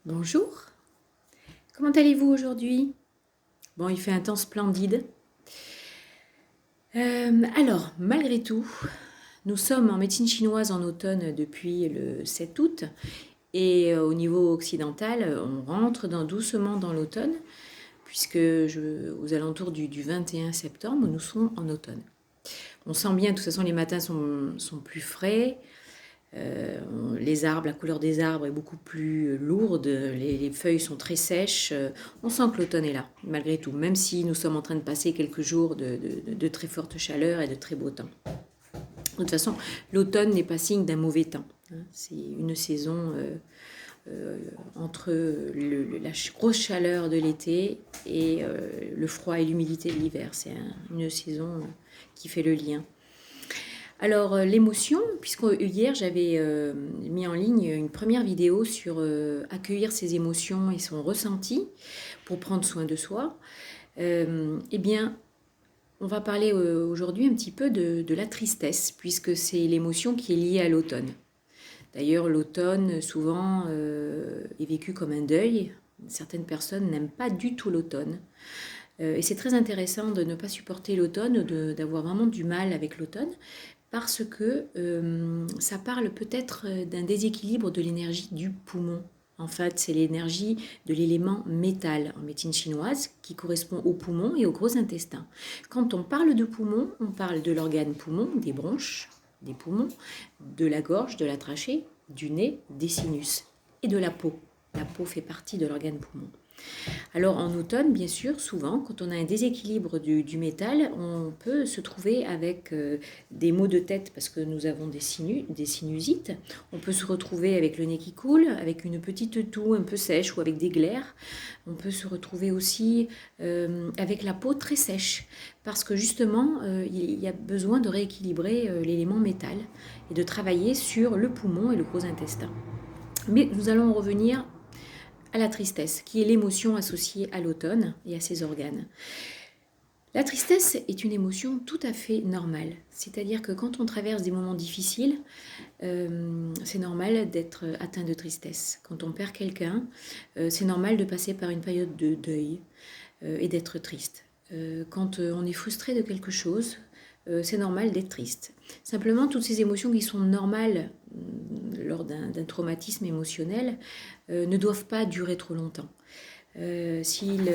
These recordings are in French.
Bonjour, comment allez-vous aujourd'hui? Bon, il fait un temps splendide. Alors, malgré tout, nous sommes en médecine chinoise en automne depuis le 7 août et au niveau occidental, on rentre doucement dans l'automne puisque aux alentours du 21 septembre, nous serons en automne. On sent bien, de toute façon, les matins sont plus frais. Les arbres, la couleur des arbres est beaucoup plus lourde, les feuilles sont très sèches. On sent que l'automne est là, malgré tout, même si nous sommes en train de passer quelques jours de très forte chaleur et de très beau temps. De toute façon, l'automne n'est pas signe d'un mauvais temps. C'est une saison entre la grosse chaleur de l'été et le froid et l'humidité de l'hiver. C'est une saison qui fait le lien. Alors, l'émotion, puisque hier j'avais mis en ligne une première vidéo sur accueillir ses émotions et son ressenti pour prendre soin de soi, eh bien, on va parler aujourd'hui un petit peu de la tristesse, puisque c'est l'émotion qui est liée à l'automne. D'ailleurs, l'automne, souvent, est vécu comme un deuil. Certaines personnes n'aiment pas du tout l'automne. Et c'est très intéressant de ne pas supporter l'automne, d'avoir vraiment du mal avec l'automne, parce que ça parle peut-être d'un déséquilibre de l'énergie du poumon. En fait, c'est l'énergie de l'élément métal en médecine chinoise qui correspond au poumon et au gros intestin. Quand on parle de poumon, on parle de l'organe poumon, des bronches, des poumons, de la gorge, de la trachée, du nez, des sinus et de la peau. La peau fait partie de l'organe poumon. Alors en automne, bien sûr, souvent, quand on a un déséquilibre du métal, on peut se trouver avec des maux de tête parce que nous avons des sinusites. On peut se retrouver avec le nez qui coule, avec une petite toux un peu sèche ou avec des glaires. On peut se retrouver aussi avec la peau très sèche parce que justement, il y a besoin de rééquilibrer l'élément métal et de travailler sur le poumon et le gros intestin. Mais nous allons revenir à la tristesse, qui est l'émotion associée à l'automne et à ses organes. La tristesse est une émotion tout à fait normale, c'est-à-dire que quand on traverse des moments difficiles, c'est normal d'être atteint de tristesse. Quand on perd quelqu'un, c'est normal de passer par une période de deuil et d'être triste. Quand on est frustré de quelque chose, c'est normal d'être triste. Simplement, toutes ces émotions qui sont normales lors d'un traumatisme émotionnel ne doivent pas durer trop longtemps. S'il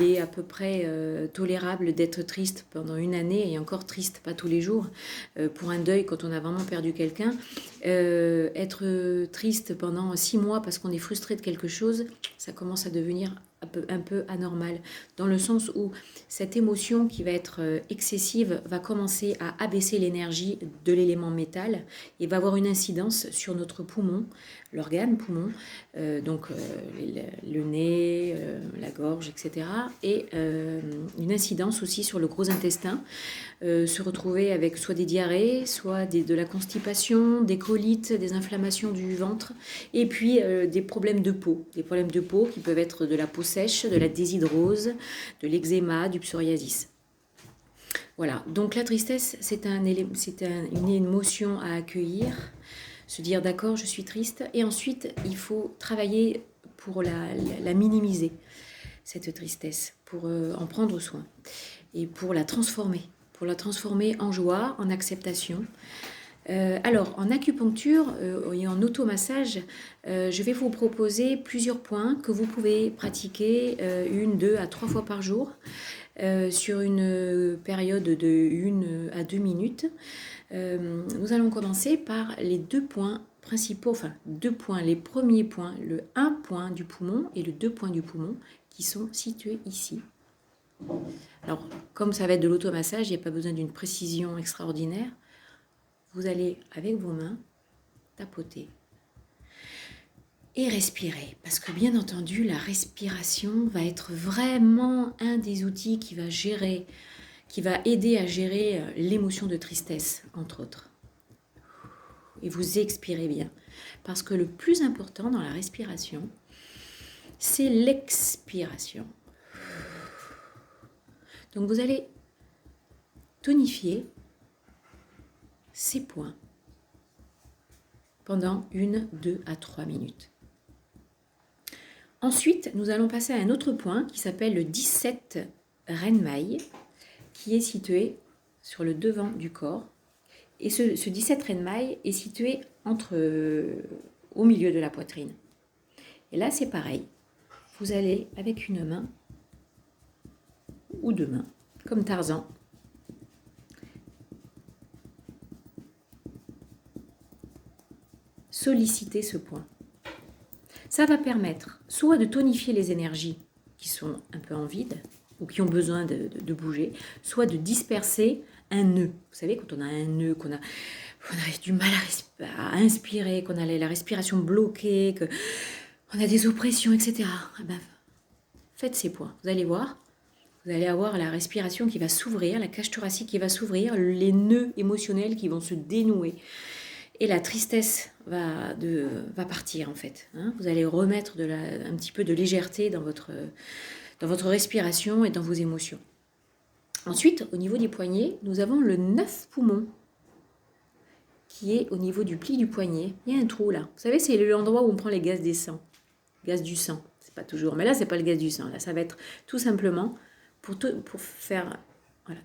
est à peu près tolérable d'être triste pendant une année, et encore triste, pas tous les jours, pour un deuil quand on a vraiment perdu quelqu'un, être triste pendant 6 mois parce qu'on est frustré de quelque chose, ça commence à devenir un peu anormal, dans le sens où cette émotion qui va être excessive va commencer à abaisser l'énergie de l'élément métal et va avoir une incidence sur notre poumon, l'organe poumon, le nez, la gorge, etc. Et une incidence aussi sur le gros intestin, se retrouver avec soit des diarrhées, soit de la constipation, des colites, des inflammations du ventre, et puis des problèmes de peau. Des problèmes de peau qui peuvent être de la peau sèche, de la déshydrose, de l'eczéma, du psoriasis. Voilà, donc la tristesse, c'est une émotion à accueillir, se dire d'accord, je suis triste, et ensuite il faut travailler pour la minimiser, cette tristesse, pour en prendre soin et pour la transformer en joie, en acceptation. Alors, en acupuncture et en automassage, je vais vous proposer plusieurs points que vous pouvez pratiquer 1, 2 à 3 fois par jour sur une période de 1 à 2 minutes. Nous allons commencer par les 2 points principaux, enfin 2 points, les premiers points, le 1 point du poumon et le 2 points du poumon qui sont situés ici. Alors, comme ça va être de l'automassage, il n'y a pas besoin d'une précision extraordinaire. Vous allez, avec vos mains, tapoter et respirer. Parce que, bien entendu, la respiration va être vraiment un des outils qui va aider à gérer l'émotion de tristesse, entre autres. Et vous expirez bien. Parce que le plus important dans la respiration, c'est l'expiration. Donc, vous allez tonifier ces points pendant 1, 2 à 3 minutes. Ensuite, nous allons passer à un autre point qui s'appelle le 17 Renmai, qui est situé sur le devant du corps. Et ce 17 Renmai est situé au milieu de la poitrine. Et là, c'est pareil. Vous allez, avec une main ou deux mains, comme Tarzan, solliciter ce point. Ça va permettre soit de tonifier les énergies qui sont un peu en vide ou qui ont besoin de bouger, soit de disperser un nœud. Vous savez, quand on a un nœud, qu'on a du mal à inspirer, qu'on a la respiration bloquée, qu'on a des oppressions, etc. Eh ben, faites ces points. Vous allez voir, vous allez avoir la respiration qui va s'ouvrir, la cage thoracique qui va s'ouvrir, les nœuds émotionnels qui vont se dénouer. Et la tristesse va partir en fait. Vous allez remettre un petit peu de légèreté dans votre respiration et dans vos émotions. Ensuite, au niveau des poignets, nous avons le 9 poumons qui est au niveau du pli du poignet. Il y a un trou là. Vous savez, c'est l'endroit où on prend les gaz du sang. C'est pas toujours. Mais là, c'est pas le gaz du sang. Là, ça va être tout simplement pour faire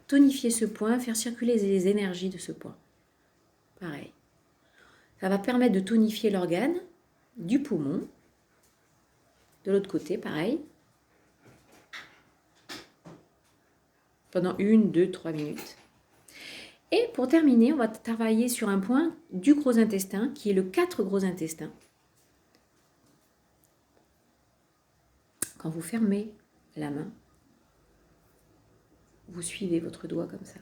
tonifier ce point, faire circuler les énergies de ce point. Pareil. Ça va permettre de tonifier l'organe du poumon. De l'autre côté, pareil. Pendant 1, 2, 3 minutes. Et pour terminer, on va travailler sur un point du gros intestin, qui est le 4 gros intestin. Quand vous fermez la main, vous suivez votre doigt comme ça.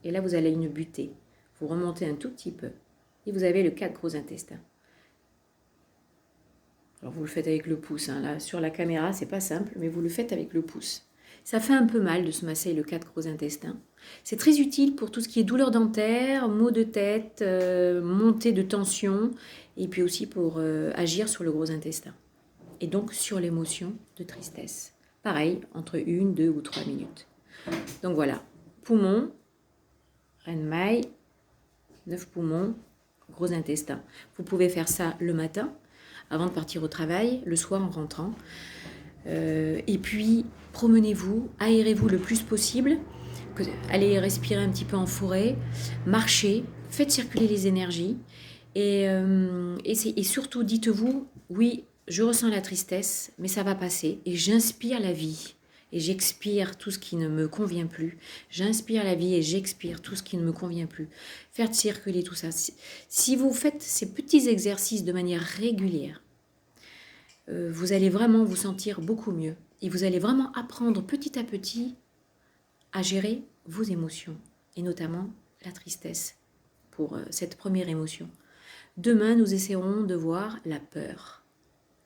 Et là, vous allez une butée. Vous remontez un tout petit peu. Et vous avez le 4 gros intestin. Alors vous le faites avec le pouce. Là, sur la caméra, c'est pas simple, mais vous le faites avec le pouce. Ça fait un peu mal de se masser le 4 gros intestin. C'est très utile pour tout ce qui est douleur dentaire, maux de tête, montée de tension, et puis aussi pour agir sur le gros intestin. Et donc sur l'émotion de tristesse. Pareil, entre 1, 2 ou 3 minutes. Donc voilà, poumon, Renmai, 9 poumons, gros intestin. Vous pouvez faire ça le matin, avant de partir au travail, le soir en rentrant. Et puis, promenez-vous, aérez-vous le plus possible. Allez respirer un petit peu en forêt, marchez, faites circuler les énergies. Et surtout, dites-vous, oui, je ressens la tristesse, mais ça va passer. Et j'inspire la vie. Et j'expire tout ce qui ne me convient plus. J'inspire la vie et j'expire tout ce qui ne me convient plus. Faites circuler tout ça. Si vous faites ces petits exercices de manière régulière, vous allez vraiment vous sentir beaucoup mieux. Et vous allez vraiment apprendre petit à petit à gérer vos émotions. Et notamment la tristesse pour cette première émotion. Demain, nous essaierons de voir la peur.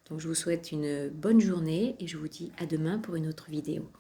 Donc je vous souhaite une bonne journée et je vous dis à demain pour une autre vidéo.